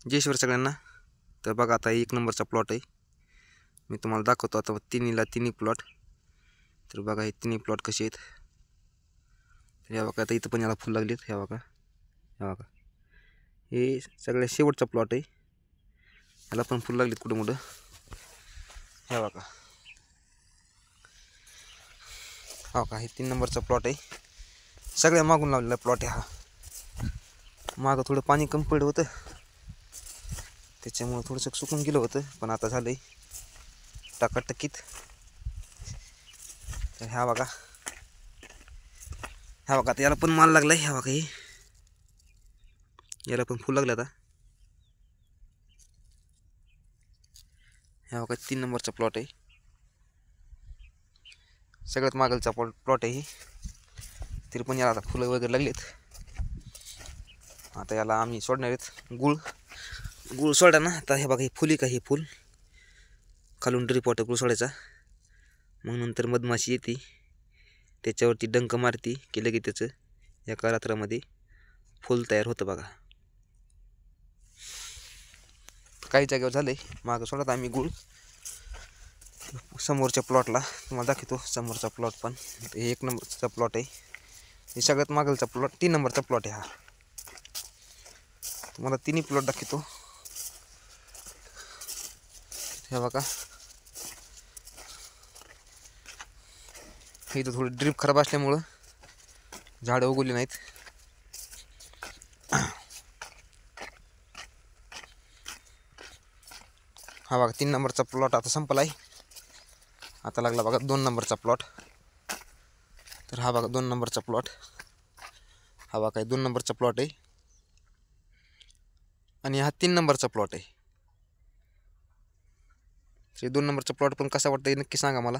जय श्री सगळ्यांना। तर बघा आता एक नंबरचा प्लॉट आहे, मी तुम्हाला दाखवतो आता तिन्ही प्लॉट। तर बघा हे तिन्ही प्लॉट कसे आहेत। तर या बघा आता इथं पण याला फुल लागलीत, ह्या बघा हे सगळ्या शेवटचा प्लॉट आहे, याला पण फुल लागलीत कुठं मोठं, ह्या बघा हे 3 नंबरचा प्लॉट आहे, सगळ्या मागून लावलेला प्लॉट आहे हा। मागं थोडं पाणी कमी पडलं होतं, त्याच्यामुळे थोडंसं सुकून गेलं होतं, पण आता झालंय टाकाटकीत। तर ह्या बघा आता याला पण माल लागलाय, ह्या बघा याला पण फुल लागलं आता। ह्या बघा 3 नंबरचा प्लॉट आहे, सगळ्यात मागलचा प्लॉट आहे, तरी पण याला आता फुलं वगैरे लागलीत। आता याला आम्ही सोडणार आहेत गुळ सोडा ना। आता हे बघा हे फुली का, हे फुल खालून ड्रीप वॉटर गुळ सोडायचा, मग नंतर मधमाशी येते, त्याच्यावरती डंक मारती की लगेच त्याचं एका रात्रामध्ये फुल तयार होतं बघा। काही जागेवर झालंय, मागं सोडत आम्ही गुळ। समोरच्या प्लॉटला तुम्हाला दाखवतो, समोरचा प्लॉट पण 1 नंबरचा प्लॉट आहे, हे सगळ्यात मागलचा प्लॉट 3 नंबरचा प्लॉट आहे हा। तुम्हाला तिन्ही प्लॉट दाखवतो, हे बघा इथं थोडी ड्रीप खराब असल्यामुळं झाडं उगवली नाहीत। हा बघा 3 नंबरचा प्लॉट आता संपलाय, आता लागला बघा 2 नंबरचा प्लॉट। तर हा बघा 2 नंबरचा प्लॉट, हा बघा 2 नंबरचा प्लॉट आहे, आणि हा 3 नंबरचा प्लॉट आहे। 2 नंबरचा प्लॉट पण कसा वाटतं नक्की सांगा मला।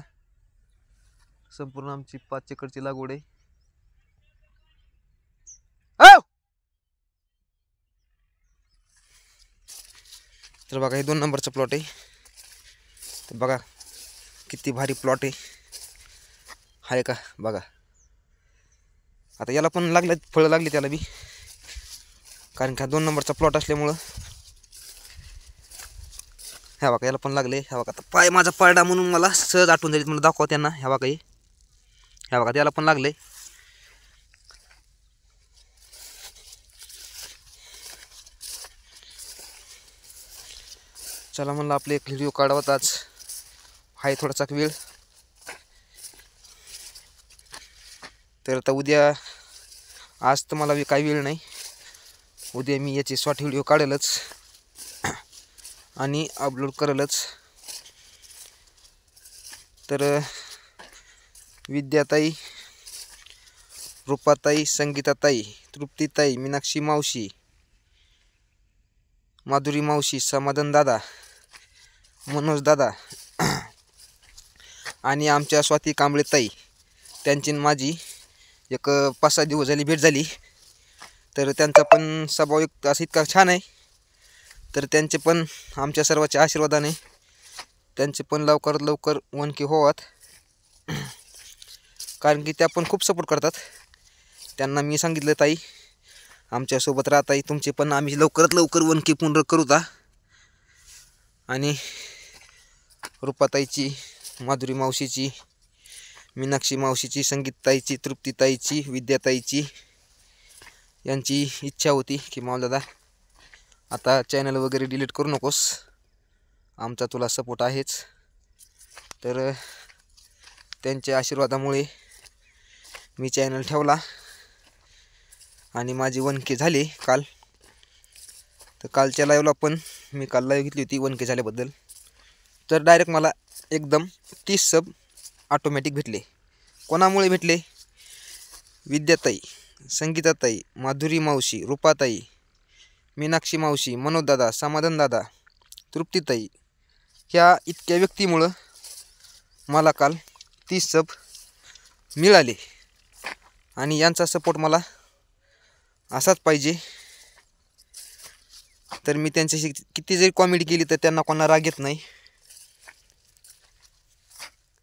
संपूर्ण आमची 5 एकरची लागवड आहे। तर बघा हे 2 नंबरचा प्लॉट आहे, तर बघा किती भारी प्लॉट आहे का बघा। आता याला पण लागले फळं लागली त्याला बी, कारण का 2 नंबरचा प्लॉट असल्यामुळं। ह्या बघा याला पण लागले, ह्या बघा आता पाय माझा पडला म्हणून मला सहज आठवून जाईल म्हणून दाखवा त्यांना। ह्या बघा ह्या बघा त्याला पण लागले। चला म्हणलं आपले एक व्हिडिओ काढावाच, आज हाय थोडासा वेळ। तर आता उद्या, आज तर मला काही वेळ नाही, उद्या मी याची शॉर्ट व्हिडिओ काढेलच आणि अपलोड करेलच। तर विद्याताई, रूपाताई, संगीताताई, तृप्तीताई, मीनाक्षी मावशी, माधुरी मावशी, समाधान दादा, मनोज दादा आणि आमच्या स्वाती कांबळे ताई, त्यांची माझी एक 5-6 दिवस झाली भेट झाली। तर त्यांचा पण स्वभाव इतका छान आहे, तर त्यांचे पण आमच्या सर्वांच्या आशीर्वादाने त्यांचे पण लवकरात लवकर वनके होवात, कारण की त्या पण खूप सपोर्ट करतात। त्यांना मी सांगितलं ताई आमच्यासोबत राहताई, तुमचे पण आम्ही लवकरात लवकर वनके पूर्ण करूता। आणि रूपाताईची, माधुरी मावशीची, मीनाक्षी मावशीची, संगीताताईची, तृप्तीताईची, विद्याताईची यांची इच्छा होती की मावदादा आता चॅनल वगैरे डिलीट करू नकोस, आमचा तुला सपोर्ट आहेच। तर त्यांच्या आशीर्वादामुळे मी चॅनल ठेवला आणि माझी वनके झाली काल। तर कालच्या लाईव्हला पण मी काल लाईव्ह घेतली होती वनके झाल्याबद्दल, तर डायरेक्ट मला एकदम 30 सब ऑटोमॅटिक भेटले। कोणामुळे भेटले? विद्याताई, संगीताताई, माधुरी मावशी, रूपाताई, मीनाक्षी मावशी, मनोज दादा, समाधान दादा, तृप्तीताई, ह्या इतक्या व्यक्तीमुळं मला काल 30 सब मिळाले। आणि यांचा सपोर्ट मला असाच पाहिजे। तर मी त्यांच्याशी किती जरी कॉमेडी केली तर त्यांना कोणा राग येत नाही,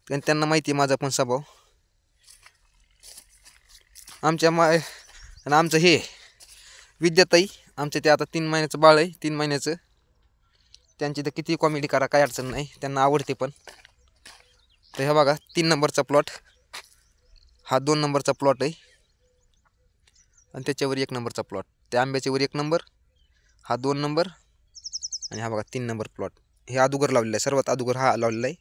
त्यांना माहिती आहे माझा पण स्वभाव। आमच्या आमचं हे विद्याताई आमचे ते आता 3 महिन्याचं बाळ आहे, 3 महिन्याचं. त्यांची तर किती कॉमेडी करा, काय अडचण नाही, त्यांना आवडते पण. तर हे बघा 3 नंबरचा प्लॉट, हा 2 नंबरचा प्लॉट आहे आणि त्याच्यावर 1 नंबरचा प्लॉट. त्या आंब्याच्यावर 1 नंबर, हा 2 नंबर आणि हा बघा 3 नंबर प्लॉट. हे अगोदर लावलेला आहे, सर्वात अगोदर हा लावलेला आहे.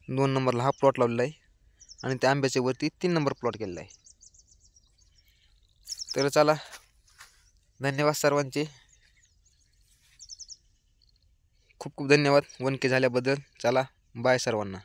2 नंबरला हा प्लॉट लावलेला आहे आणि त्या आंब्याच्या वरती 3 नंबर प्लॉट केलेला आहे. तर चला, धन्यवाद सर्वांचे, खूप खूप धन्यवाद 1K झाल्याबद्दल. चला बाय सर्वांना.